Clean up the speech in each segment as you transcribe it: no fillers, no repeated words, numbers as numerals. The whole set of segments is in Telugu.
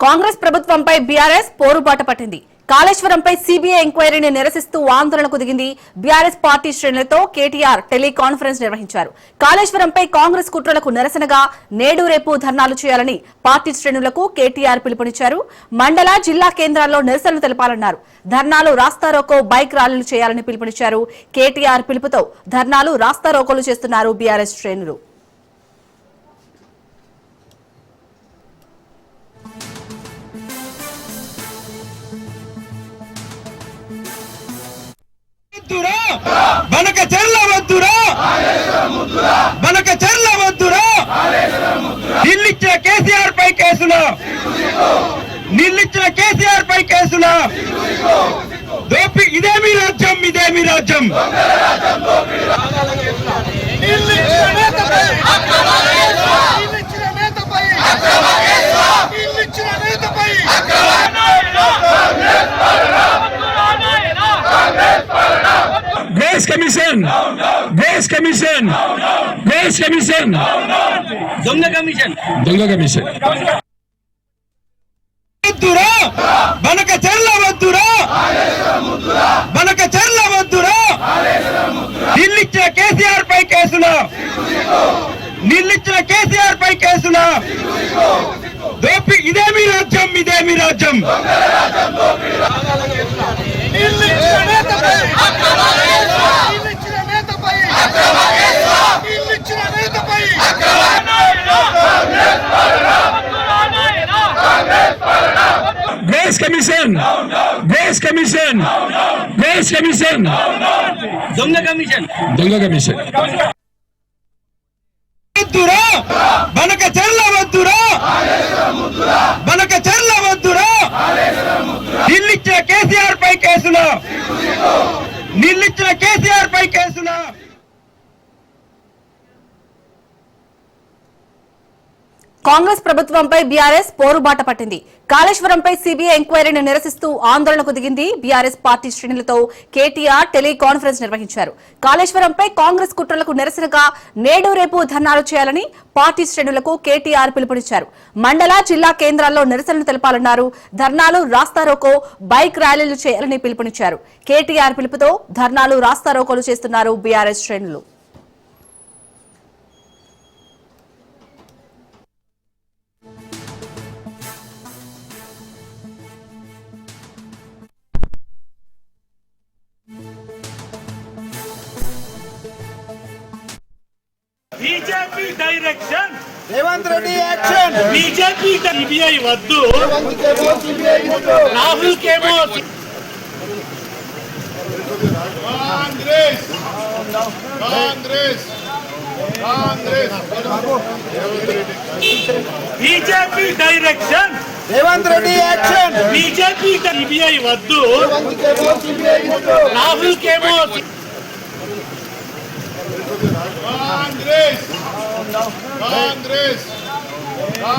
కాంగ్రెస్ ప్రభుత్వంపై బీఆర్ఎస్ పోరుబాట పట్టింది. కాళేశ్వరంపై సీబీఐ ఎంక్వైరీని నిరసిస్తూ ఆందోళనకు దిగింది. బీఆర్ఎస్ పార్టీ శ్రేణులతో కేటీఆర్ టెలికాన్ఫరెన్స్ నిర్వహించారు. కాళేశ్వరంపై కాంగ్రెస్ కుట్రలకు నిరసనగా నేడు రేపు ధర్నాలు చేయాలని పార్టీ శ్రేణులకు కేటీఆర్ పిలుపునిచ్చారు. మండల జిల్లా కేంద్రాల్లో నిరసనలు తెలపాలన్నారు. ధర్నాలు రాస్తారోకో బైక్ ర్యాలీలు చేయాలని పిలుపునిచ్చారు. కేటీఆర్ పిలుపుతో ధర్నాలు రాస్తారోకోలు చేస్తున్నారు బీఆర్ఎస్ శ్రేణులు. బనక చెల్లవద్దురా, బనక చెల్లవద్దురా, నిల్లిచ్చిన కేసీఆర్ పై కేసులు, నిల్లిచ్చిన కేసీఆర్ పై కేసులు, ఇదేమి రాజ్యం, ఇదేమి రాజ్యం. Grace Commission, Grace Commission, Grace Commission, దొంగ కమిషన్, దొంగ కమిషన్. వద్దురా, బనక చెల్లవద్దురా, బనక చెల్లవద్దురా, నిల్లిచ్చిన కేసీఆర్ పై కేసులు, నిల్లిచ్చిన కేసీఆర్ పై కేసులు, ఇదేమి రాజ్యం, ఇదేమి రాజ్యం. Grace Commission, Grace Commission, Grace Commission, దొంగ కమిషన్, దొంగ కమిషన్. వద్దురా, బనక చెల్లవద్దురా, బనక చెల్లవద్దురా, నిల్లిచ్చిన కేసీఆర్ పై కేసులు, నిల్లిచ్చిన కేసీఆర్ పై కేసులు. కాంగ్రెస్ ప్రభుత్వంపై బీఆర్ఎస్ పోరుబాట పట్టింది. కాళేశ్వరంపై సీబీఐ ఎంక్వైరీని నిరసిస్తూ ఆందోళనకు దిగింది. బీఆర్ఎస్ పార్టీ శ్రేణులతో కేటీఆర్ టెలికాన్ఫరెన్స్ నిర్వహించారు. కాళేశ్వరంపై కాంగ్రెస్ కుట్రలకు నిరసనగా నేడు రేపు ధర్నాలు చేయాలని పార్టీ శ్రేణులకు కేటీఆర్ పిలుపునిచ్చారు. మండల జిల్లా కేంద్రాల్లో నిరసనలు తెలపాలన్నారు. ధర్నాలు రాస్తారోకో బైక్ ర్యాలీలు చేయాలని పిలుపునిచ్చారు. కేటీఆర్ పిలుపుతో ధర్నాలు రాస్తారోకోలు చేస్తున్నారు బీఆర్ఎస్ శ్రేణులు. BJP direction Revanth Reddy action, BJP CBI వద్దు, రాహుల్ కేమో Congress, Congress, Congress. BJP direction Revanth Reddy action, BJP CBI వద్దు, రాహుల్ కేమో Congress, Congress,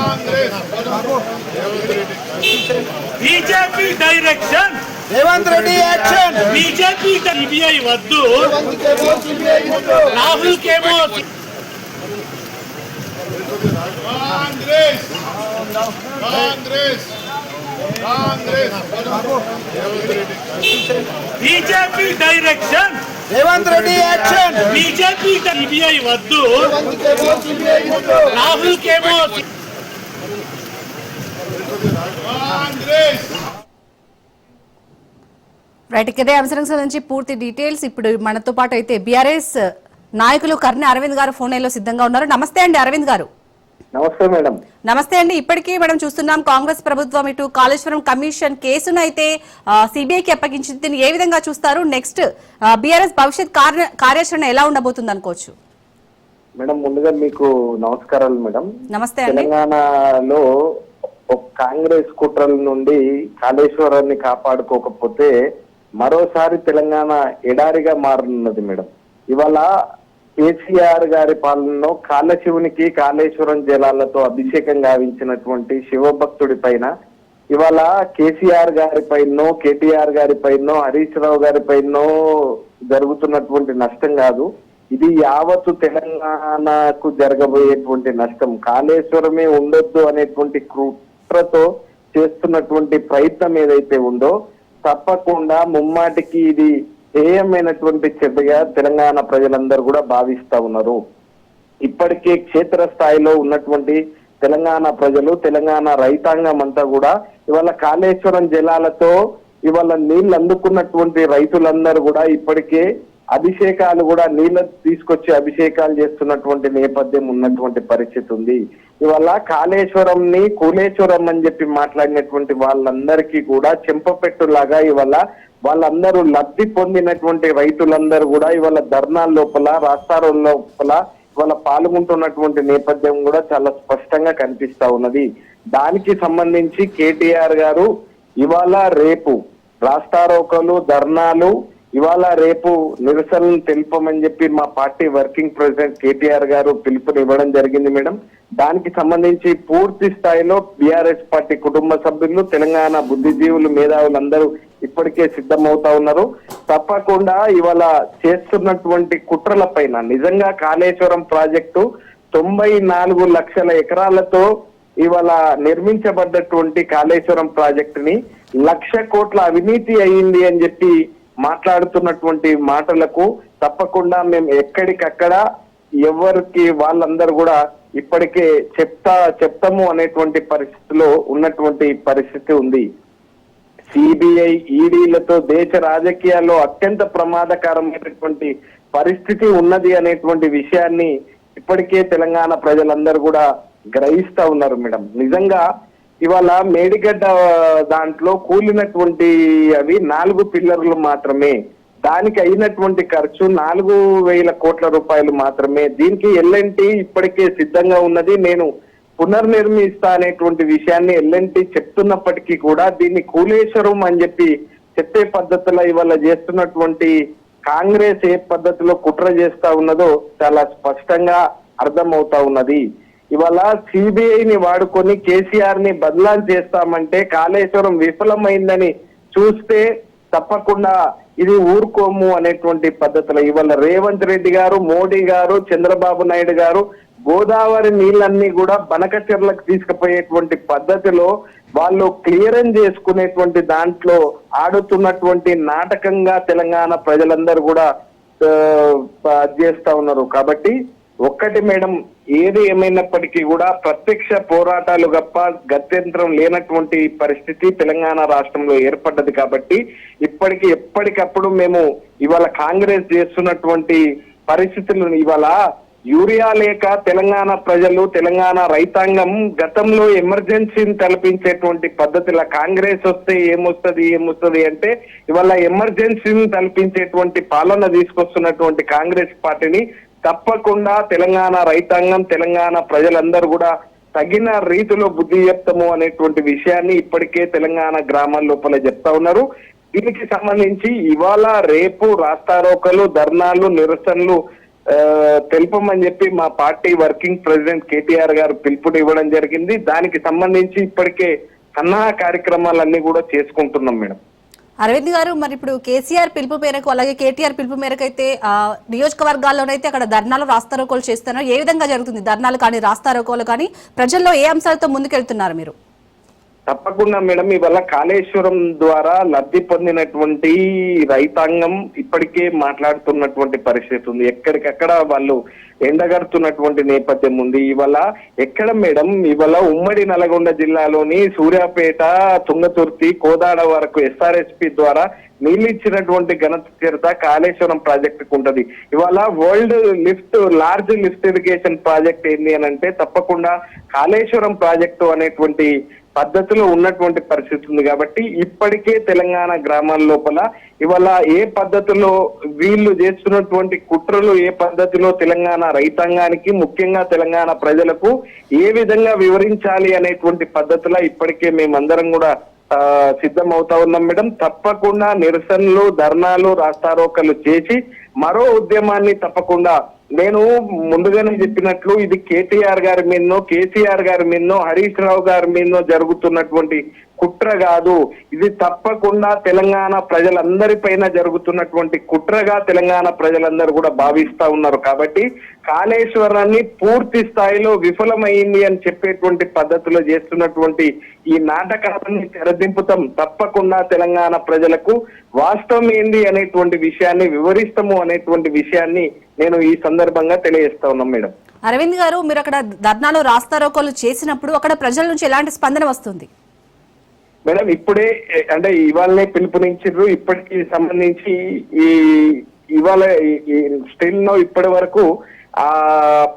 Congress. BJP direction Revanth Reddy action, BJP CBI వద్దు, రాహుల్ కేమో Congress, Congress, Congress. BJP direction Revanth Reddy action, BJP CBI వద్దు, రాహుల్ కేమో కాంగ్రెస్. రైట్, ఇదే అంశానికి సంబంధించి పూర్తి డీటెయిల్స్ ఇప్పుడు మనతో పాటు అయితే బీఆర్ఎస్ నాయకులు కర్ణి అరవింద్ గారు ఫోన్ లైన్లో సిద్ధంగా ఉన్నారు. నమస్తే అండి అరవింద్ గారు. నమస్తే మేడం. నమస్తే అండి. ఇప్పటికీ మనం చూస్తున్నాం కాంగ్రెస్ ప్రభుత్వం ఇటు కాళేశ్వరం కమిషన్ కేసును అయితే సిబిఐకి అప్పగించింది. దీన్ని ఏ విధంగా చూస్తారు? నెక్స్ట్ బీఆర్ఎస్ భవిష్యత్ కార్యాచరణ ఎలా ఉండబోతుంది అనుకోవచ్చు? మేడం ముందుగా మీకు నమస్కారాలు మేడం. నమస్తే అండి. తెలంగాణలో కాంగ్రెస్ కుట్రల నుండి కాళేశ్వరాన్ని కాపాడుకోకపోతే మరోసారి తెలంగాణ ఎడారిగా మారనున్నది మేడం. ఇవాళ కేసీఆర్ గారి పాలనలో కాళశివునికి కాళేశ్వరం జలాలతో అభిషేకం గావించినటువంటి శివభక్తుడి పైన ఇవాళ కేసీఆర్ గారి పైనో కేటీఆర్ గారి పైనో హరీష్ రావు గారి పైనో జరుగుతున్నటువంటి నష్టం కాదు. ఇది యావత్తు తెలంగాణకు జరగబోయేటువంటి నష్టం. కాళేశ్వరమే ఉండొద్దు అనేటువంటి కుట్రతో చేస్తున్నటువంటి ప్రయత్నం ఏదైతే ఉందో తప్పకుండా ముమ్మాటికి ఇది హేయమైనటువంటి చర్యగా తెలంగాణ ప్రజలందరూ కూడా భావిస్తా ఉన్నారు. ఇప్పటికే క్షేత్ర స్థాయిలో ఉన్నటువంటి తెలంగాణ ప్రజలు, తెలంగాణ రైతాంగం అంతా కూడా ఇవాళ కాళేశ్వరం జలాలతో ఇవాళ నీళ్లు అందుకున్నటువంటి రైతులందరూ కూడా ఇప్పటికే అభిషేకాలు కూడా నీళ్ళ తీసుకొచ్చి అభిషేకాలు చేస్తున్నటువంటి నేపథ్యం ఉన్నటువంటి పరిస్థితి ఉంది. ఇవాళ కాళేశ్వరంని కూలేశ్వరం అని చెప్పి మాట్లాడినటువంటి వాళ్ళందరికీ కూడా చెంపపెట్టులాగా ఇవాళ వాళ్ళందరూ లబ్ధి పొందినటువంటి రైతులందరూ కూడా ఇవాళ ధర్నాల లోపల, రాస్తారోల లోపల ఇవాళ పాల్గొంటున్నటువంటి నేపథ్యం కూడా చాలా స్పష్టంగా కనిపిస్తా ఉన్నది. దానికి సంబంధించి కేటీఆర్ గారు ఇవాళ రేపు రాస్తారోకలు, ధర్నాలు, ఇవాళ రేపు నిరసనలు తెలుపమని చెప్పి మా పార్టీ వర్కింగ్ ప్రెసిడెంట్ కేటీఆర్ గారు పిలుపునివ్వడం జరిగింది మేడం. దానికి సంబంధించి పూర్తి స్థాయిలో బీఆర్ఎస్ పార్టీ కుటుంబ సభ్యులు, తెలంగాణ బుద్ధిజీవులు, మేధావులు అందరూ ఇప్పటికే సిద్ధమవుతా ఉన్నారు. తప్పకుండా ఇవాళ చేస్తున్నటువంటి కుట్రల పైన నిజంగా కాళేశ్వరం ప్రాజెక్టు 94 లక్షల ఎకరాలతో ఇవాళ నిర్మించబడ్డటువంటి కాళేశ్వరం ప్రాజెక్టుని 1,00,000 కోట్ల అవినీతి అయ్యింది అని చెప్పి మాట్లాడుతున్నటువంటి మాటలకు తప్పకుండా మేము ఎక్కడికక్కడ ఎవరికి వాళ్ళందరూ కూడా ఇప్పటికే చెప్తాము అనేటువంటి పరిస్థితిలో ఉన్నటువంటి పరిస్థితి ఉంది. సిబిఐ, ఈడీలతో దేశ రాజకీయాల్లో అత్యంత ప్రమాదకరమైనటువంటి పరిస్థితి ఉన్నది అనేటువంటి విషయాన్ని ఇప్పటికే తెలంగాణ ప్రజలందరూ కూడా గ్రహిస్తా ఉన్నారు మేడం. నిజంగా ఇవాళ మేడిగడ్డ దాంట్లో కూలినటువంటి అవి 4 పిల్లర్లు మాత్రమే. దానికి అయినటువంటి ఖర్చు 4,000 కోట్ల రూపాయలు మాత్రమే. దీనికి ఎల్ఎన్టీ ఇప్పటికే సిద్ధంగా ఉన్నది. నేను పునర్నిర్మిస్తా అనేటువంటి విషయాన్ని ఎల్ఎన్టీ చెప్తున్నప్పటికీ కూడా దీన్ని కూలేశ్వరం అని చెప్పి చెప్పే పద్ధతిలో ఇవాళ చేస్తున్నటువంటి కాంగ్రెస్ ఏ పద్ధతిలో కుట్ర చేస్తా ఉన్నదో చాలా స్పష్టంగా అర్థమవుతా ఉన్నది. ఇవాళ సిబిఐని వాడుకొని కేసీఆర్ ని బదలాం చేస్తామంటే కాళేశ్వరం విఫలమైందని చూస్తే తప్పకుండా ఇది ఊరుకోము అనేటువంటి పద్ధతిలో ఇవాళ రేవంత్ రెడ్డి గారు, మోడీ గారు, చంద్రబాబు నాయుడు గారు గోదావరి నీళ్ళన్నీ కూడా బనకచెర్లకు తీసుకుపోయేటువంటి పద్ధతిలో వాళ్ళు క్లియరెన్స్ చేసుకునేటువంటి దాంట్లో ఆడుతున్నటువంటి నాటకంగా తెలంగాణ ప్రజలందరూ కూడా చేస్తా ఉన్నారు. కాబట్టి ఒక్కటి మేడం, ఏది ఏమైనప్పటికీ కూడా ప్రత్యక్ష పోరాటాలు గప్ప గత్యంతరం లేనటువంటి పరిస్థితి తెలంగాణ రాష్ట్రంలో ఏర్పడ్డది. కాబట్టి ఎప్పటికప్పుడు మేము ఇవాళ కాంగ్రెస్ చేస్తున్నటువంటి పరిస్థితులు ఇవాళ యూరియా లేక తెలంగాణ ప్రజలు, తెలంగాణ రైతాంగం గతంలో ఎమర్జెన్సీని తలపించేటువంటి పద్ధతిలో కాంగ్రెస్ వస్తే ఏమొస్తుంది అంటే ఇవాళ ఎమర్జెన్సీని తలపించేటువంటి పాలన తీసుకొస్తున్నటువంటి కాంగ్రెస్ పార్టీని తప్పకుండా తెలంగాణ రైతాంగం, తెలంగాణ ప్రజలందరూ కూడా తగిన రీతిలో బుద్ధి చెప్తాము అనేటువంటి విషయాన్ని ఇప్పటికే తెలంగాణ గ్రామాల లోపల చెప్తా ఉన్నారు. దీనికి సంబంధించి ఇవాళ రేపు రాస్తారోకలు, ధర్నాలు, నిరసనలు తెలుపమని చెప్పి మా పార్టీ వర్కింగ్ ప్రెసిడెంట్ కేటీఆర్ గారు పిలుపునివ్వడం జరిగింది. దానికి సంబంధించి ఇప్పటికే సన్నాహ కార్యక్రమాలన్నీ కూడా చేసుకుంటున్నాం మేడం. అరవింద్ గారు, మరి ఇప్పుడు కేసీఆర్ పిలుపు మేరకు అలాగే కేటీఆర్ పిలుపు మేరకు అయితే నియోజకవర్గాల్లోనైతే అక్కడ ధర్నాలు, రాస్తారోకోలు చేస్తున్నారు. ఏ విధంగా జరుగుతుంది ధర్నాలు కానీ రాస్తారోకోలు కానీ? ప్రజల్లో ఏ అంశాలతో ముందుకెళ్తున్నారు మీరు? తప్పకుండా మేడం, ఇవాళ కాళేశ్వరం ద్వారా లబ్ధి పొందినటువంటి రైతాంగం ఇప్పటికే మాట్లాడుతున్నటువంటి పరిస్థితి ఉంది. ఎక్కడికక్కడ వాళ్ళు ఎండగడుతున్నటువంటి నేపథ్యం ఉంది. ఇవాళ ఎక్కడ మేడం, ఇవాళ ఉమ్మడి నల్గొండ జిల్లాలోని సూర్యాపేట, తుంగతుర్తి, కోదాడ వరకు ఎస్ఆర్ఎస్పి ద్వారా నీళ్ళు ఇచ్చినటువంటి ఘనత చరిత్ర కాళేశ్వరం ప్రాజెక్టుకు ఉంటది. ఇవాళ world large lift irrigation project ఏంటి అని అంటే తప్పకుండా కాళేశ్వరం ప్రాజెక్టు అనేటువంటి పద్ధతిలో ఉన్నటువంటి పరిస్థితి ఉంది. కాబట్టి ఇప్పటికే తెలంగాణ గ్రామాల లోపల ఇవాళ ఏ పద్ధతిలో వీళ్ళు చేస్తున్నటువంటి కుట్రలు, ఏ పద్ధతిలో తెలంగాణ రైతాంగానికి, ముఖ్యంగా తెలంగాణ ప్రజలకు ఏ విధంగా వివరించాలి అనేటువంటి పద్ధతిలో ఇప్పటికే మేమందరం కూడా సిద్ధం అవుతా ఉన్నాం మేడం. తప్పకుండా నిరసనలు, ధర్నాలు, రాస్తారోకలు చేసి మరో ఉద్యమాన్ని తప్పకుండా నేను ముందుగానే చెప్పినట్లు ఇది కేటీఆర్ గారి మీదనో కేసీఆర్ గారి మీదనో హరీష్ రావు గారి మీదనో జరుగుతున్నటువంటి కుట్ర కాదు. ఇది తప్పకుండా తెలంగాణ ప్రజలందరిపైన జరుగుతున్నటువంటి కుట్రగా తెలంగాణ ప్రజలందరూ కూడా భావిస్తా ఉన్నారు. కాబట్టి కాళేశ్వరాన్ని పూర్తి స్థాయిలో విఫలమైంది అని చెప్పేటువంటి పద్ధతిలో చేస్తున్నటువంటి ఈ నాటకాన్ని తెరదింపుతాం. తప్పకుండా తెలంగాణ ప్రజలకు వాస్తవం ఏంది అనేటువంటి విషయాన్ని వివరిస్తాము అనేటువంటి విషయాన్ని నేను ఈ సందర్భంగా తెలియజేస్తా ఉన్నాం. మేడం అరవింద్ గారు, మీరు అక్కడ ధర్నాలో రాస్తారోకోలు చేసినప్పుడు అక్కడ ప్రజల నుంచి ఎలాంటి స్పందన వస్తుంది? మేడం ఇప్పుడే అంటే ఇవాళనే పిలుపునిచ్చారు. ఇప్పటికి సంబంధించి ఇవాళ స్టిల్ నో ఇప్పటి వరకు ఆ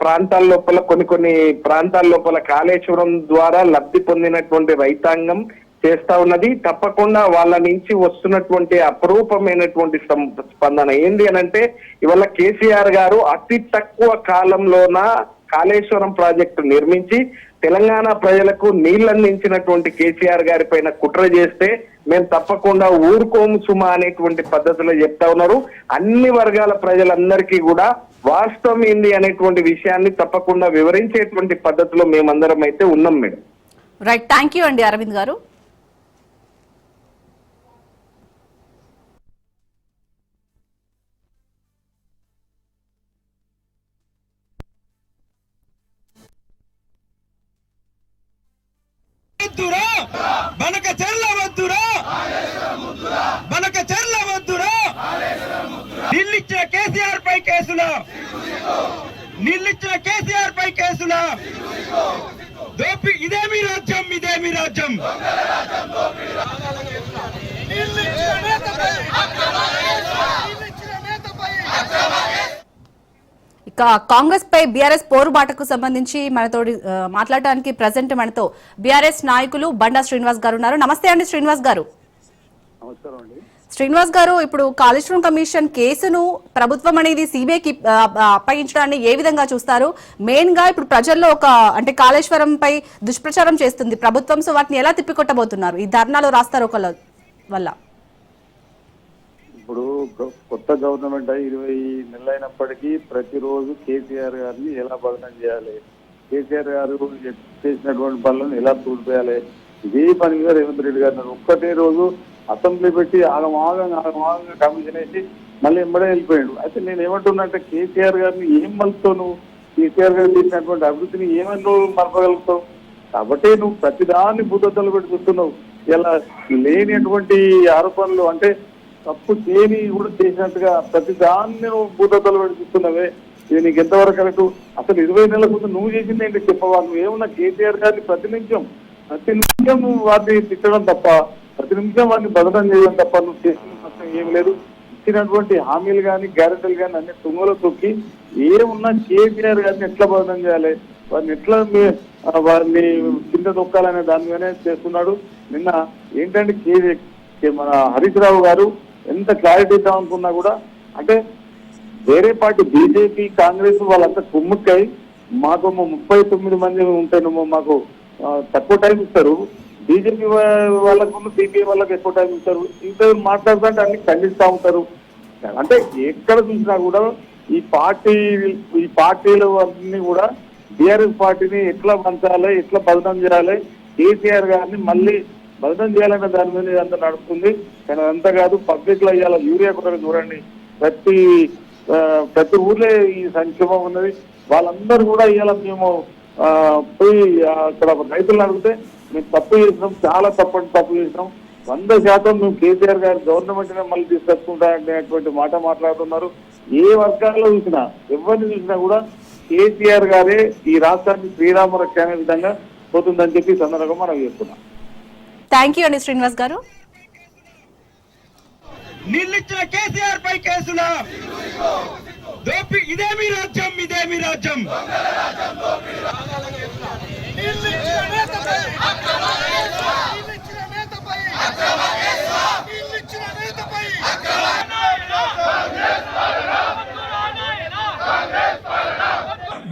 ప్రాంతాల లోపల కొన్ని ప్రాంతాల లోపల కాళేశ్వరం ద్వారా లబ్ధి పొందినటువంటి రైతాంగం చేస్తా ఉన్నది. తప్పకుండా వాళ్ళ నుంచి వస్తున్నటువంటి అపరూపమైనటువంటి స్పందన ఏంది అనంటే, ఇవాళ కేసీఆర్ గారు అతి తక్కువ కాలంలోన కాళేశ్వరం ప్రాజెక్టు నిర్మించి తెలంగాణ ప్రజలకు నీళ్లు అందించినటువంటి కేసీఆర్ గారి పైన కుట్ర చేస్తే మేము తప్పకుండా ఊరుకోము సుమా అనేటువంటి పద్ధతిలో చెప్తా ఉన్నారు. అన్ని వర్గాల ప్రజలందరికీ కూడా వాస్తవం ఏంది అనేటువంటి విషయాన్ని తప్పకుండా వివరించేటువంటి పద్ధతిలో మేమందరం అయితే ఉన్నాం. మేడం రైట్, థ్యాంక్ యూ అండి అరవింద్ గారు. బనక చెర్ల వద్దురా, బనక చెర్ల వద్దురా, నిల్లిచ్చిన కేసీఆర్ పై కేసుల, నిల్లిచ్చిన కేసీఆర్ పై కేసుల దోపి ఇదేమి రాజ్యం, ఇదేమి రాజ్యం. ఇక కాంగ్రెస్ పై బీఆర్ఎస్ పోరుబాటకు సంబంధించి మనతో మాట్లాడడానికి ప్రజెంట్ మనతో బీఆర్ఎస్ నాయకులు బండా శ్రీనివాస్ గారు ఉన్నారు. నమస్తే అండి శ్రీనివాస్ గారు. శ్రీనివాస్ గారు, ఇప్పుడు కాళేశ్వరం కమిషన్ కేసును ప్రభుత్వం అనేది సిబిఐకి అప్పగించడాన్ని ఏ విధంగా చూస్తారు? మెయిన్ గా ఇప్పుడు ప్రజల్లో అంటే కాళేశ్వరం పై దుష్ప్రచారం చేస్తుంది ప్రభుత్వం, సో వాటిని ఎలా తిప్పికొట్టబోతున్నారు ఈ ధర్నాలో రాస్తారు ఒకళ్ళ వల్ల? ఇప్పుడు కొత్త గవర్నమెంట్ 20 నెలలైనప్పటికీ ప్రతిరోజు కేసీఆర్ గారిని ఎలా బదనం చేయాలి, కేసీఆర్ గారు చేసినటువంటి పనులను ఎలా తూడిపోయాలి, ఇదే పని మీద రేవంత్ రెడ్డి గారు ఒక్కటే రోజు అసెంబ్లీ పెట్టి ఆగమాగంగా కమిషన్ వేసి మళ్ళీ ఎంబడే వెళ్ళిపోయాడు. అయితే నేను ఏమంటున్నానంటే కేసీఆర్ గారిని ఏం మలుపుతావు నువ్వు? కేసీఆర్ గారు చేసినటువంటి అభివృద్ధిని ఏమని నువ్వు మలపగలుగుతావు? కాబట్టి నువ్వు ప్రతిదాన్ని భూతద్దలు పెట్టి చూస్తున్నావు. ఇలా లేనిటువంటి ఆరోపణలు అంటే తప్పు చేయని కూడా చేసినట్టుగా ప్రతి దాన్ని నువ్వు భూతద్దలు పెట్టి చూస్తున్నావే. ఇది నీకు ఎంతవరకు కరెక్ట్? అసలు 20 నెలల ముందు నువ్వు చేసింది ఏంటి చెప్పవా? నువ్వు ఏమన్నా కేసీఆర్ గారిని ప్రతి నిమిషం నువ్వు వారిని తిట్టడం తప్ప, ప్రతి నిమిషం వారిని బదనం చేయడం తప్ప నువ్వు చేసిన ఏమి లేదు. ఇచ్చినటువంటి హామీలు కానీ గ్యారెంటీలు కానీ అన్ని తుంగలో తొక్కి ఏమున్నా కేసీఆర్ గారిని ఎట్లా బదనం చేయాలి, వారిని ఎట్లా వారిని కింద తొక్కాలనే దాని మీదనే చేస్తున్నాడు. నిన్న ఏంటంటే మన హరీష్ రావు గారు ఎంత క్లారిటీ ఇద్దాం అనుకున్నా కూడా అంటే వేరే పార్టీ బీజేపీ కాంగ్రెస్ వాళ్ళంతా కుమ్ముక్కై మాకు 39 మంది ఉంటేనేమో మాకు తక్కువ టైం ఇస్తారు, బీజేపీ వాళ్ళకు సిపిఐ వాళ్ళకి ఎక్కువ టైం ఇస్తారు, ఇంకా మాట్లాడుతుంటే అన్ని ఖండిస్తూ ఉంటారు. అంటే ఎక్కడ చూసినా కూడా ఈ పార్టీలు అన్ని కూడా బీఆర్ఎస్ పార్టీని ఎట్లా పంచాలి, ఎట్లా బదనం చేయాలి, కేసీఆర్ గారిని మళ్ళీ బదనం చేయాలనే దాని మీద ఇదంతా నడుస్తుంది. కానీ అదంతా కాదు, పబ్లిక్ లో ఇవాళ యూరియా కూడా చూడండి, ప్రతి ఊర్లో ఈ సంక్షేమం ఉన్నది. వాళ్ళందరూ కూడా ఇవాళ మేము పోయి అక్కడ రైతులను అడిగితే మేము తప్పు చేసినాం, చాలా తప్పు చేసినాం, 100% మేము కేసీఆర్ గారి గవర్నమెంట్ మళ్ళీ తీసుకొచ్చుకుంటామనేటువంటి మాట మాట్లాడుతున్నారు. ఏ వర్గాల్లో చూసినా ఎవరిని చూసినా కూడా కేసీఆర్ గారే ఈ రాష్ట్రాన్ని శ్రీరామ రక్ష అనే విధంగా పోతుందని చెప్పి సందర్భంగా మనం చేస్తున్నాం. థ్యాంక్ యూ అండి శ్రీనివాస్ గారు. నిల్లిచ్చిన కేసీఆర్ పై కేసుల దోపి ఇదేమి రాజ్యం, ఇదేమి రాజ్యం.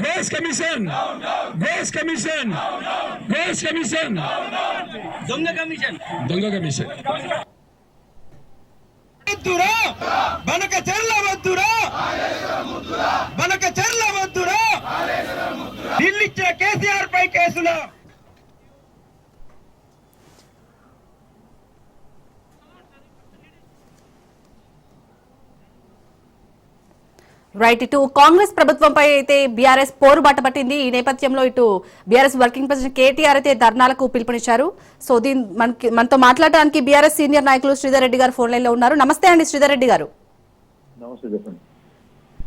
Grace Commission, Grace Commission, Grace Commission, దొంగ కమిషన్, దొంగ కమిషన్. వద్దురా బనక చెర్ల వద్దురా బనక చెర్ల వద్దురా ఢిల్లీచ్చిన కేసీఆర్ పై కేసులు రైట్, ఇటు కాంగ్రెస్ ప్రభుత్వంపై అయితే బీఆర్ఎస్ పోరుబాట పట్టింది. ఈ నేపథ్యంలో ఇటు బీఆర్ఎస్ వర్కింగ్ ప్రెసిడెంట్ కేటీఆర్ అయితే ధర్నాలకు పిలుపునిచ్చారు. సో మనతో మాట్లాడడానికి బీఆర్ఎస్ సీనియర్ నాయకులు శ్రీధర్ రెడ్డి గారు ఫోన్ లైన్ లో ఉన్నారు. నమస్తే అండి శ్రీధర్ రెడ్డి గారు. నమస్తే, చెప్పండి.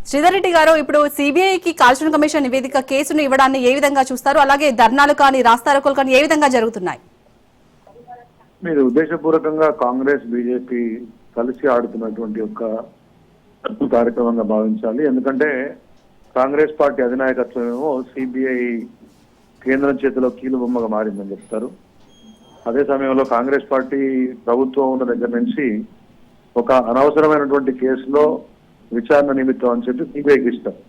శ్రీధర్ రెడ్డి గారు, ఇప్పుడు సిబిఐకి కాల్చున్ కమిషన్ నివేదిక కేసును ఇవ్వడాన్ని ఏ విధంగా చూస్తారు? అలాగే ధర్నాలు కానీ రాస్తారోకోలు కానీ ఏ విధంగా జరుగుతున్నాయి? మీరు ఉద్దేశపూర్వకంగా కాంగ్రెస్ బీజేపీ కలిసి ఆడుతున్నటువంటి ఒక కార్యక్రమంగా భావించాలి. ఎందుకంటే కాంగ్రెస్ పార్టీ అధినాయకత్వం ఏమో సిబిఐ కేంద్రం చేతిలో కీలు బొమ్మగా మారిందని చెప్తారు. అదే సమయంలో కాంగ్రెస్ పార్టీ ప్రభుత్వం ఉన్న దగ్గర నుంచి ఒక అనవసరమైనటువంటి కేసులో విచారణ నిమిత్తం అని చెప్పి సిబిఐకి ఇస్తారు.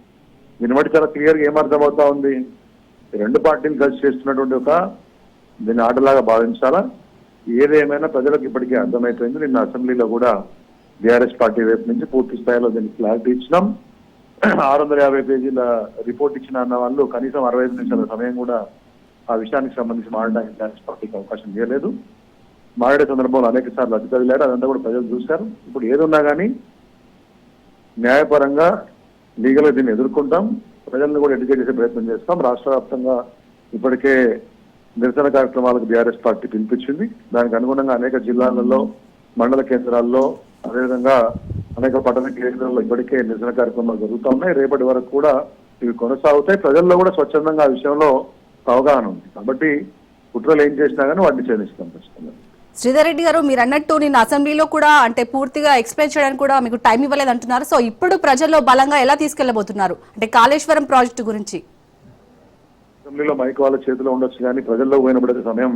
దీన్ని బట్టి చాలా క్లియర్గా ఏమర్థమవుతా ఉంది, రెండు పార్టీలు కలిసి చేస్తున్నటువంటి ఒక దీన్ని ఆటలాగా భావించాలా. ఏదేమైనా ప్రజలకు ఇప్పటికే అర్థమైపోయింది. నిన్న అసెంబ్లీలో కూడా బీఆర్ఎస్ పార్టీ వైపు నుంచి పూర్తి స్థాయిలో దీనికి క్లారిటీ ఇచ్చినాం. 650 పేజీల రిపోర్ట్ ఇచ్చిన అన్న వాళ్ళు కనీసం 65 నిమిషాల సమయం కూడా ఆ విషయానికి సంబంధించి మాట్లాడడానికి బీఆర్ఎస్ పార్టీకి అవకాశం ఇవ్వలేదు. మాట్లాడే సందర్భంలో అనేక సార్లు అతి కదిలాడు. అదంతా కూడా ప్రజలు చూశారు. ఇప్పుడు ఏదున్నా కానీ న్యాయపరంగా లీగల్గా దీన్ని ఎదుర్కొంటాం. ప్రజలను కూడా ఎడ్యుకేట్ చేసే ప్రయత్నం చేస్తాం. రాష్ట్ర వ్యాప్తంగా ఇప్పటికే నిరసన కార్యక్రమాలకు బీఆర్ఎస్ పార్టీ పిలిపించింది. దానికి అనుగుణంగా అనేక జిల్లాలలో, మండల కేంద్రాల్లో, అదేవిధంగా అనేక పట్టణ కేంద్రాల్లో ఇప్పటికే నిరసన కార్యక్రమాలు జరుగుతూ ఉన్నాయి. రేపటి వరకు కూడా ఇవి కొనసాగుతాయి. ప్రజల్లో కూడా స్వచ్ఛందంగా ఆ విషయంలో అవగాహన ఉంది. కాబట్టి కుట్రలు ఏం చేసినా కానీ వాటిని ఛేదిస్తాం ఖచ్చితంగా. శ్రీధర్ రెడ్డి గారు, మీరు అన్నట్టు నిన్న అసెంబ్లీలో కూడా అంటే పూర్తిగా ఎక్స్ప్లెయిన్ చేయడానికి కూడా మీకు టైం ఇవ్వలేదు అంటున్నారు. సో ఇప్పుడు ప్రజల్లో బలంగా ఎలా తీసుకెళ్లబోతున్నారు అంటే కాళేశ్వరం ప్రాజెక్టు గురించి? అసెంబ్లీలో మైక్ వాళ్ళ చేతిలో ఉండొచ్చు కానీ ప్రజల్లో పోయినప్పుడైతే సమయం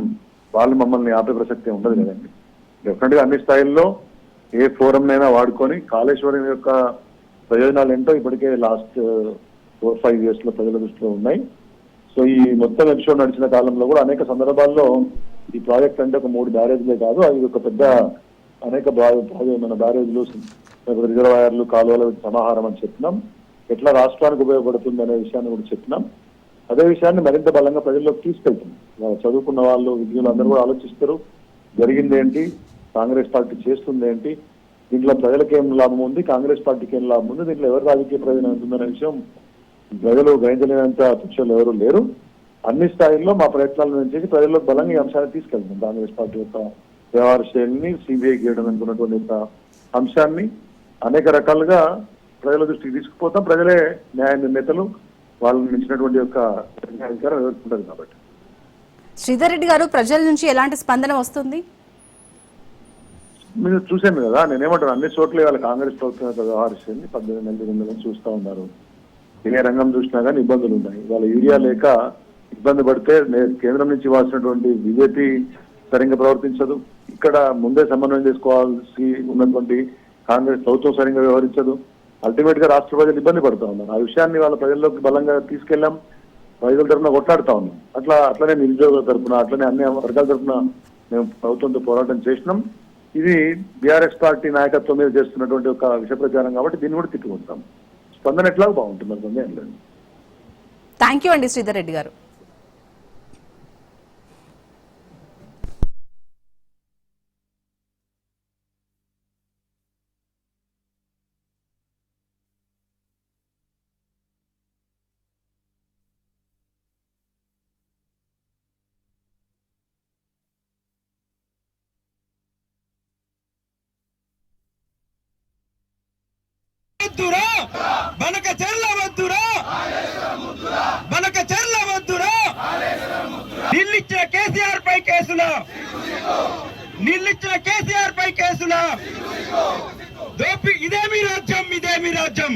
వాళ్ళు మమ్మల్ని ఆపే ప్రసక్తి ఉండదు కదండి. డెఫినెట్ గా అన్ని స్థాయిల్లో ఏ ఫోరం అయినా వాడుకొని కాళేశ్వరం యొక్క ప్రయోజనాలు ఏంటో ఇప్పటికే లాస్ట్ 4-5 years లో ప్రజల దృష్టిలో ఉన్నాయి. సో ఈ మొత్తం ఎపిసోడ్ నడిచిన కాలంలో కూడా అనేక సందర్భాల్లో ఈ ప్రాజెక్ట్ అంటే ఒక 3 బ్యారేజ్లే కాదు, అవి ఒక పెద్ద అనేక మన బ్యారేజ్లు, రిజర్వాయర్లు, కాలువల సమాహారం అని చెప్పినాం. ఎట్లా రాష్ట్రానికి ఉపయోగపడుతుంది అనే విషయాన్ని కూడా చెప్పినాం. అదే విషయాన్ని మరింత బలంగా ప్రజల్లోకి తీసుకెళ్తున్నాం. చదువుకున్న వాళ్ళు, విద్యులు అందరూ కూడా ఆలోచిస్తారు, జరిగింది ఏంటి, కాంగ్రెస్ పార్టీ చేస్తుంది ఏంటి, దీంట్లో ప్రజలకు ఏం లాభం ఉంది, కాంగ్రెస్ పార్టీకి ఏం లాభం ఉంది, దీంట్లో ఎవరు రాజకీయ ప్రయోజనం ఉంటుందనే విషయం ప్రజలు గ్రహించలేనంత పక్షాలు ఎవరు లేరు. అన్ని స్థాయిల్లో మా ప్రయత్నాలను చేసి ప్రజల్లోకి బలంగా ఈ అంశాన్ని తీసుకెళ్తాం. కాంగ్రెస్ పార్టీ యొక్క వ్యవహార శైలిని సిబిఐకి ఇవ్వడం అనుకున్నటువంటి యొక్క అంశాన్ని అనేక రకాలుగా ప్రజల దృష్టికి తీసుకుపోతాం. ప్రజలే న్యాయ నిర్ణేతలు, వాళ్ళని మించినటువంటి యొక్క అధికారం ఎదుర్కొంటారు. కాబట్టి శ్రీధర్ రెడ్డి గారు, ప్రజల నుంచి ఎలాంటి స్పందన వస్తుంది? మీరు చూసాను కదా, నేనేమంటాను, అన్ని చోట్ల ఇవాళ కాంగ్రెస్ ప్రభుత్వం యొక్క వ్యవహరిస్తుంది. 18 నెలల నుంచి చూస్తూ ఉన్నారు. ఏ రంగం చూసినా కానీ ఇబ్బందులు ఉన్నాయి. వాళ్ళ యూరియా లేక ఇబ్బంది పడితే కేంద్రం నుంచి ఇవ్వాల్సినటువంటి బీజేపీ సరిగ్గా ప్రవర్తించదు. ఇక్కడ ముందే సమన్వయం చేసుకోవాల్సి ఉన్నటువంటి కాంగ్రెస్ ప్రభుత్వం సరిగ్గా వ్యవహరించదు. అల్టిమేట్ గా రాష్ట్ర ప్రజలు ఇబ్బంది పడుతూ ఉన్నారు. ఆ విషయాన్ని వాళ్ళ ప్రజల్లోకి బలంగా తీసుకెళ్లాం. ప్రజల తరఫున కొట్లాడుతా ఉన్నాం. అట్లనే నిరుద్యోగుల తరఫున, అట్లనే అన్ని వర్గాల తరఫున మేము ప్రభుత్వంతో పోరాటం చేసినాం. ఇది బీఆర్ఎస్ పార్టీ నాయకత్వం మీద చేస్తున్నటువంటి ఒక విష ప్రచారం కాబట్టి దీన్ని కూడా తిట్టుకుంటాం. స్పందన ఎట్లా బాగుంటుంది అనుకుంది ఏం లేదు. థ్యాంక్ యూ అండి శ్రీధర్ రెడ్డి గారు. వద్దురా బనక చెర్ల వద్దురా బనక చెర్ల వద్దురా ఢిల్లీచ్చిన కేసీఆర్ పై కేసులు ఢిల్లీచ్చిన కేసీఆర్ పై కేసులు ఇదేమి రాజ్యం, ఇదేమి రాజ్యం.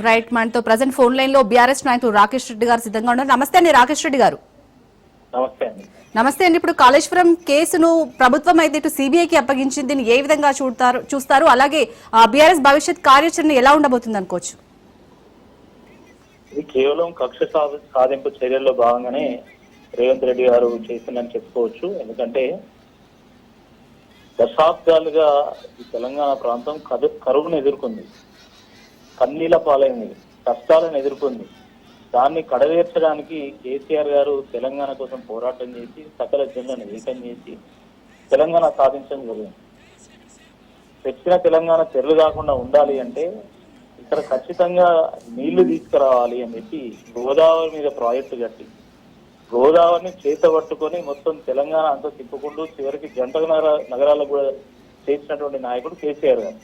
రైట్, మనతో ప్రజెంట్ ఫోన్ లైన్ లో బీఆర్ఎస్ నాయకులు రాకేష్ రెడ్డి గారు సిద్ధంగా ఉన్నారు. నమస్తే అండి రాకేష్ రెడ్డి గారు. నమస్తే అండి. నమస్తే అండి. ఇప్పుడు కాళేశ్వరం కేసును ప్రభుత్వం అయితే ఇటు సిబిఐకి అప్పగించింది. దీన్ని ఏ విధంగా చూస్తారు? అలాగే బీఆర్ఎస్ భవిష్యత్ కార్యాచరణ ఎలా ఉండబోతుంది అనుకోవచ్చు? ఇది కేవలం కక్ష సాధింపు చర్యల్లో భాగంగానే రేవంత్ రెడ్డి గారు చేసిందని చెప్పుకోవచ్చు. ఎందుకంటే దశాబ్దాలుగా ఈ తెలంగాణ ప్రాంతం కరువును ఎదుర్కొంది, కన్నీళ్ల పాలైంది, కష్టాలను ఎదుర్కొంది. దాన్ని కడవేర్చడానికి కేసీఆర్ గారు తెలంగాణ కోసం పోరాటం చేసి సకల జనులను ఏకం చేసి తెలంగాణ సాధించడం జరిగింది. తెచ్చిన తెలంగాణ తెరలు కాకుండా ఉండాలి అంటే ఇక్కడ ఖచ్చితంగా నీళ్లు తీసుకురావాలి అని చెప్పి గోదావరి మీద ప్రాజెక్టు కట్టి గోదావరిని చేతబట్టుకొని మొత్తం తెలంగాణ అంతా తిప్పుకుంటూ చివరికి జంట నగరాలకు కూడా చేసినటువంటి నాయకుడు కేసీఆర్ గారు.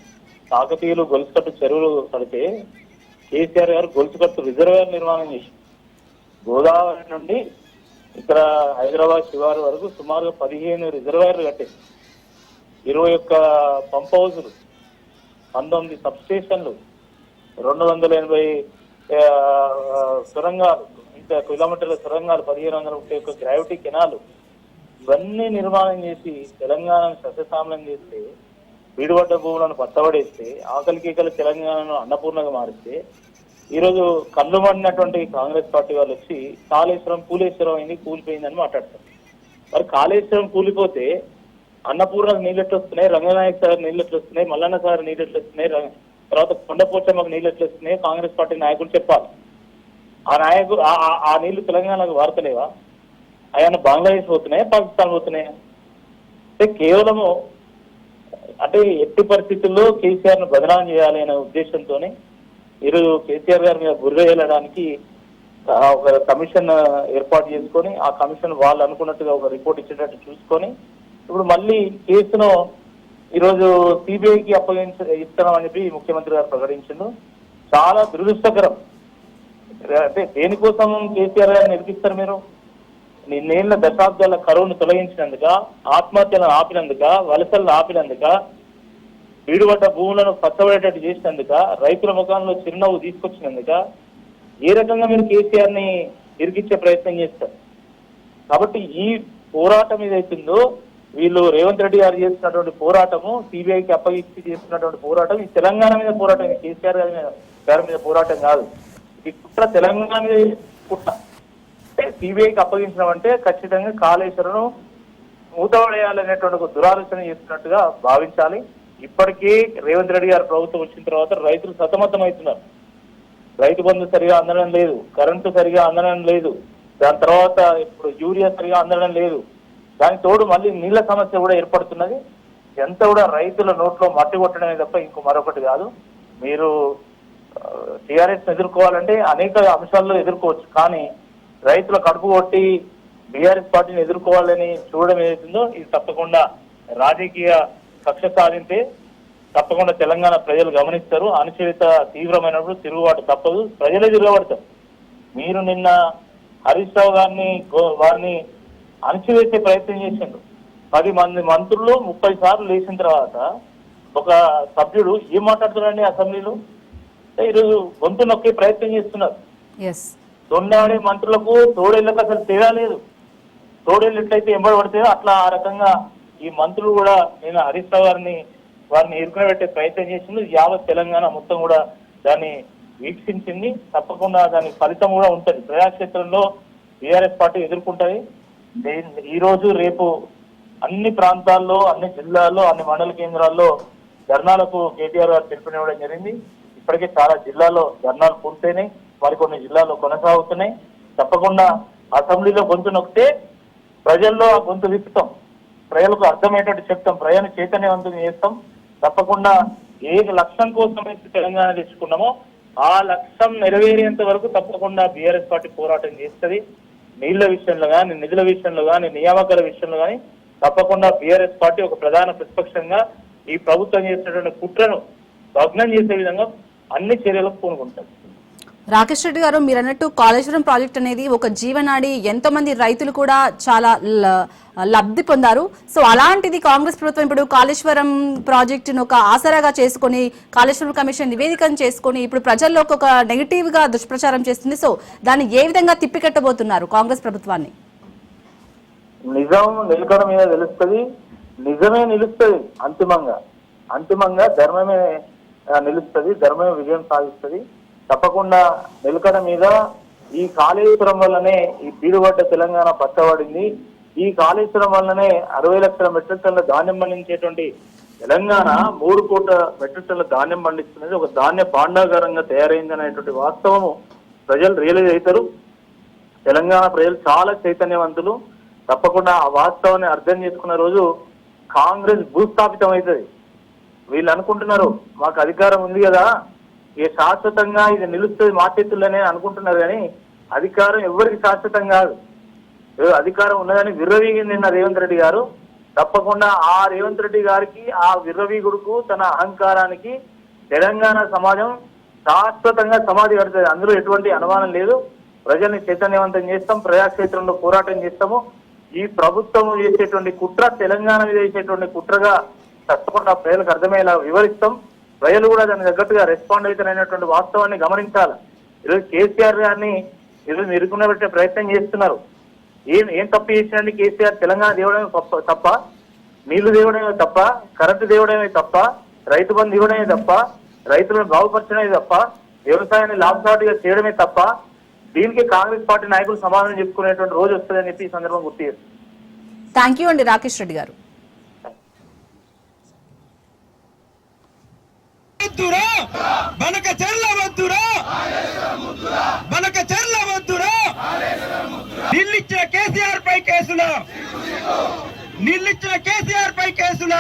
కాకతీయులు గొలుసుకట్టు చెరువులు కడితే కేసీఆర్ గారు గొలుసుకట్టు రిజర్వాయర్ నిర్మాణం చేసి గోదావరి నుండి ఇక్కడ హైదరాబాద్ శివారు వరకు సుమారుగా 15 రిజర్వాయర్లు కట్టారు, 21 పంప్ హౌజులు, 19 సబ్ స్టేషన్లు, 280 సొరంగాలు, ఇంకా కిలోమీటర్ల సొరంగాలు, 1531 గ్రావిటీ కెనాలు, ఇవన్నీ నిర్మాణం చేసి తెలంగాణను సస్యశ్యామలం చేస్తే, వీడుబడ్డ భూములను పట్టబడేస్తే, ఆకలికేకలు తెలంగాణను అన్నపూర్ణగా మారిస్తే, ఈరోజు కళ్ళు మండినటువంటి కాంగ్రెస్ పార్టీ వాళ్ళు వచ్చి కాళేశ్వరం కూలేశ్వరం అయింది, కూలిపోయిందని మాట్లాడతారు. మరి కాళేశ్వరం కూలిపోతే అన్నపూర్ణకు నీళ్ళెట్లు వస్తున్నాయి, రంగనాయక సాగర్ నీళ్ళెట్లు వస్తున్నాయి, మల్లన్న సాగర్ నీళ్ళెట్లు వస్తున్నాయి, తర్వాత కొండపోచమ్మకు నీళ్ళెట్లు వస్తున్నాయి, కాంగ్రెస్ పార్టీ నాయకులు చెప్పాలి. ఆ నీళ్లు తెలంగాణకు వార్తలేవా? ఆయన బంగ్లాదేశ్ పోతున్నాయా, పాకిస్తాన్ పోతున్నాయా? అంటే కేవలము అంటే ఎట్టి పరిస్థితుల్లో కేసీఆర్ ను బదనాం చేయాలి అనే ఉద్దేశంతోనే ఈరోజు కేసీఆర్ గారి మీద బుర్ర వేయడానికి ఒక కమిషన్ ఏర్పాటు చేసుకొని ఆ కమిషన్ వాళ్ళు అనుకున్నట్టుగా ఒక రిపోర్ట్ ఇచ్చేటట్టు చూసుకొని ఇప్పుడు మళ్ళీ కేసును ఈరోజు సిబిఐకి ఇస్తామని చెప్పి ముఖ్యమంత్రి గారు ప్రకటించిండు. చాలా దురదృష్టకరం. అంటే దేనికోసం కేసీఆర్ గారిని నిలిపిస్తారు మీరు? నిన్నేళ్ల దశాబ్దాల కరువును తొలగించినందుక, ఆత్మహత్యలను ఆపినందుక, వలసలను ఆపినందుక, వీడుబడ్డ భూములను పచ్చబడేటట్టు చేసినందుక, రైతుల ముఖంలో చిరునవ్వు తీసుకొచ్చినందుక ఏ రకంగా మీరు కేసీఆర్ ని ఇరికిచ్చే ప్రయత్నం చేస్తారు? కాబట్టి ఈ పోరాటం ఏదైతుందో వీళ్ళు రేవంత్ రెడ్డి గారు చేస్తున్నటువంటి పోరాటము, సిబిఐకి అప్పగించి చేస్తున్నటువంటి పోరాటం ఈ తెలంగాణ మీద పోరాటం, కేసీఆర్ గారి మీద పోరాటం కాదు. ఈ కుట్ర తెలంగాణ మీద కుట్ర. సిబిఐకి అప్పగించడం అంటే ఖచ్చితంగా కాళేశ్వరం మూతపడేయాలనేటువంటి ఒక దురాలోచన చేస్తున్నట్టుగా భావించాలి. ఇప్పటికీ రేవంత్ రెడ్డి గారు ప్రభుత్వం వచ్చిన తర్వాత రైతులు సతమతం అవుతున్నారు. రైతు బంధు సరిగా అందడం లేదు, కరెంటు సరిగా అందడం లేదు, దాని తర్వాత ఇప్పుడు యూరియా సరిగా అందడం లేదు, దానికి తోడు మళ్ళీ నీళ్ల సమస్య కూడా ఏర్పడుతున్నది. ఎంత కూడా రైతుల నోట్లో మట్టి కొట్టడమే తప్ప ఇంకో మరొకటి కాదు. మీరు టీఆర్ఎస్ ఎదుర్కోవాలంటే అనేక అంశాల్లో ఎదుర్కోవచ్చు, కానీ రైతుల కడుపు కొట్టి బీఆర్ఎస్ పార్టీని ఎదుర్కోవాలని చూడడం ఏదైతుందో ఇది తప్పకుండా రాజకీయ కక్ష సాధింటే తప్పకుండా తెలంగాణ ప్రజలు గమనిస్తారు. అణచివేత తీవ్రమైనప్పుడు తిరుగుబాటు తప్పదు, ప్రజలే తిరగబడతారు. మీరు నిన్న హరీష్ రావు వారిని అణచివేసే ప్రయత్నం చేసిండ్రు. 10 మంది మంత్రులు 30 సార్లు లేచిన తర్వాత ఒక సభ్యుడు ఏం మాట్లాడుతున్నారండి అసెంబ్లీలో? ఈరోజు గొంతు నొక్కే ప్రయత్నం చేస్తున్నారు. తొండాడే మంత్రులకు తోడేళ్లకు అసలు తేడా లేదు. తోడేళ్ళు ఎట్లయితే ఎంబడబడితే అట్లా ఆ రకంగా ఈ మంత్రులు కూడా నేను హరీష్ రావు వారిని ఎదుర్కొనబెట్టే ప్రయత్నం చేసింది. యావత్ తెలంగాణ మొత్తం కూడా దాన్ని వీక్షించింది. తప్పకుండా దాని ఫలితం కూడా ఉంటుంది. ప్రజాక్షేత్రంలో బీఆర్ఎస్ పార్టీ ఎదుర్కొంటది. ఈ రోజు రేపు అన్ని ప్రాంతాల్లో, అన్ని జిల్లాల్లో, అన్ని మండల కేంద్రాల్లో ధర్నాలకు కేటీఆర్ గారు పిలుపునివ్వడం జరిగింది. ఇప్పటికే చాలా జిల్లాల్లో ధర్నాలు పూర్తయినాయి, మరికొన్ని జిల్లాల్లో కొనసాగుతున్నాయి. తప్పకుండా అసెంబ్లీలో గొంతు నొక్కితే ప్రజల్లో ఆ గొంతు విప్పుతాం, ప్రజలకు అర్థమయ్యేటట్టు చెప్తాం, ప్రజలను చైతన్యవంతం చేస్తాం. తప్పకుండా ఏ లక్ష్యం కోసం అయితే తెలంగాణ తెచ్చుకున్నామో ఆ లక్ష్యం నెరవేరేంత వరకు తప్పకుండా బీఆర్ఎస్ పార్టీ పోరాటం చేస్తుంది. నీళ్ల విషయంలో కానీ, నిధుల విషయంలో కానీ, నియామకాల విషయంలో కానీ తప్పకుండా బీఆర్ఎస్ పార్టీ ఒక ప్రధాన ప్రతిపక్షంగా ఈ ప్రభుత్వం చేసినటువంటి కుట్రను భగ్నం చేసే విధంగా అన్ని చర్యలకు పూనుకుంటారు. రాకేష్ రెడ్డి గారు, మీరు అన్నట్టు కాళేశ్వరం ప్రాజెక్ట్ అనేది ఒక జీవనాడి, ఎంతో మంది రైతులు కూడా చాలా లబ్ధి పొందారు. సో అలాంటిది కాంగ్రెస్ ప్రభుత్వం ఇప్పుడు కాళేశ్వరం ప్రాజెక్టును ఒక ఆసరాగా చేసుకుని, కాళేశ్వరం కమిషన్ నివేదికను చేసుకుని ఇప్పుడు ప్రజల్లోకి ఒక నెగిటివ్ గా దుష్ప్రచారం చేస్తుంది. సో దాన్ని ఏ విధంగా తిప్పికట్టబోతున్నారు కాంగ్రెస్ ప్రభుత్వాన్ని? నిజం నిలకడ మీద తెలుస్తుంది, నిజమే నిలుస్తుంది. అంతిమంగా ధర్మమే నిలుస్తుంది, ధర్మమే విజయం సాధిస్తుంది. తప్పకుండా నిలకడ మీద ఈ కాళేశ్వరం వల్లనే ఈ పీడుబడ్డ తెలంగాణ పచ్చబడింది. ఈ కాళేశ్వరం వల్లనే 60 లక్షల మెట్రిక్ టన్నుల ధాన్యం పండించేటువంటి తెలంగాణ 3 కోట్ల మెట్రిక్ టన్నుల ధాన్యం పండిస్తున్నది, ఒక ధాన్య భాండాగారంగా తయారైంది అనేటువంటి వాస్తవము ప్రజలు రియలైజ్ అవుతారు. తెలంగాణ ప్రజలు చాలా చైతన్యవంతులు. తప్పకుండా ఆ వాస్తవాన్ని అర్థం చేసుకున్న రోజు కాంగ్రెస్ భూస్థాపితం అవుతుంది. వీళ్ళు అనుకుంటున్నారు మాకు అధికారం ఉంది కదా, ఏ శాశ్వతంగా ఇది నిలుస్తుంది మా చేతుల్లోనే అనుకుంటున్నారు, కానీ అధికారం ఎవరికి శాశ్వతం కాదు. అధికారం ఉన్నదని విర్రవీగింది నిన్న రేవంత్ రెడ్డి గారు. తప్పకుండా ఆ రేవంత్ రెడ్డి గారికి, ఆ విర్రవీగుడుకు, తన అహంకారానికి తెలంగాణ సమాజం శాశ్వతంగా సమాధి కడుతుంది. అందులో ఎటువంటి అనుమానం లేదు. ప్రజల్ని చైతన్యవంతం చేస్తాం, ప్రజాక్షేత్రంలో పోరాటం చేస్తాము. ఈ ప్రభుత్వం చేసేటువంటి కుట్ర తెలంగాణ మీద చేసేటువంటి కుట్రగా తప్పకుండా ప్రజలకు అర్థమయ్యేలా వివరిస్తాం. ప్రజలు కూడా దానికి తగ్గట్టుగా రెస్పాండ్ అవుతారనేటువంటి వాస్తవాన్ని గమనించాలి. ఈరోజు కేసీఆర్ గారిని ఈరోజు నిరుకునబెట్టే ప్రయత్నం చేస్తున్నారు. ఏం తప్పు చేసినండి కేసీఆర్? తెలంగాణ దేవడమే తప్ప, నీళ్లు దేవడమే తప్ప, కరెంటు దేవడమే తప్ప, రైతు బంధు ఇవ్వడమే తప్ప, రైతులను బాగుపరచడమే తప్ప, వ్యవసాయాన్ని లాభసాటిగా చేయడమే తప్ప, దీనికి కాంగ్రెస్ పార్టీ నాయకులు సమాధానం చెప్పుకునేటువంటి రోజు వస్తుందని చెప్పి ఈ సందర్భం గుర్తు చేస్తారు. థ్యాంక్ యూ అండి రాకేష్ రెడ్డి గారు. నిల్లిచ్చిన కేసీఆర్ పై కేసుల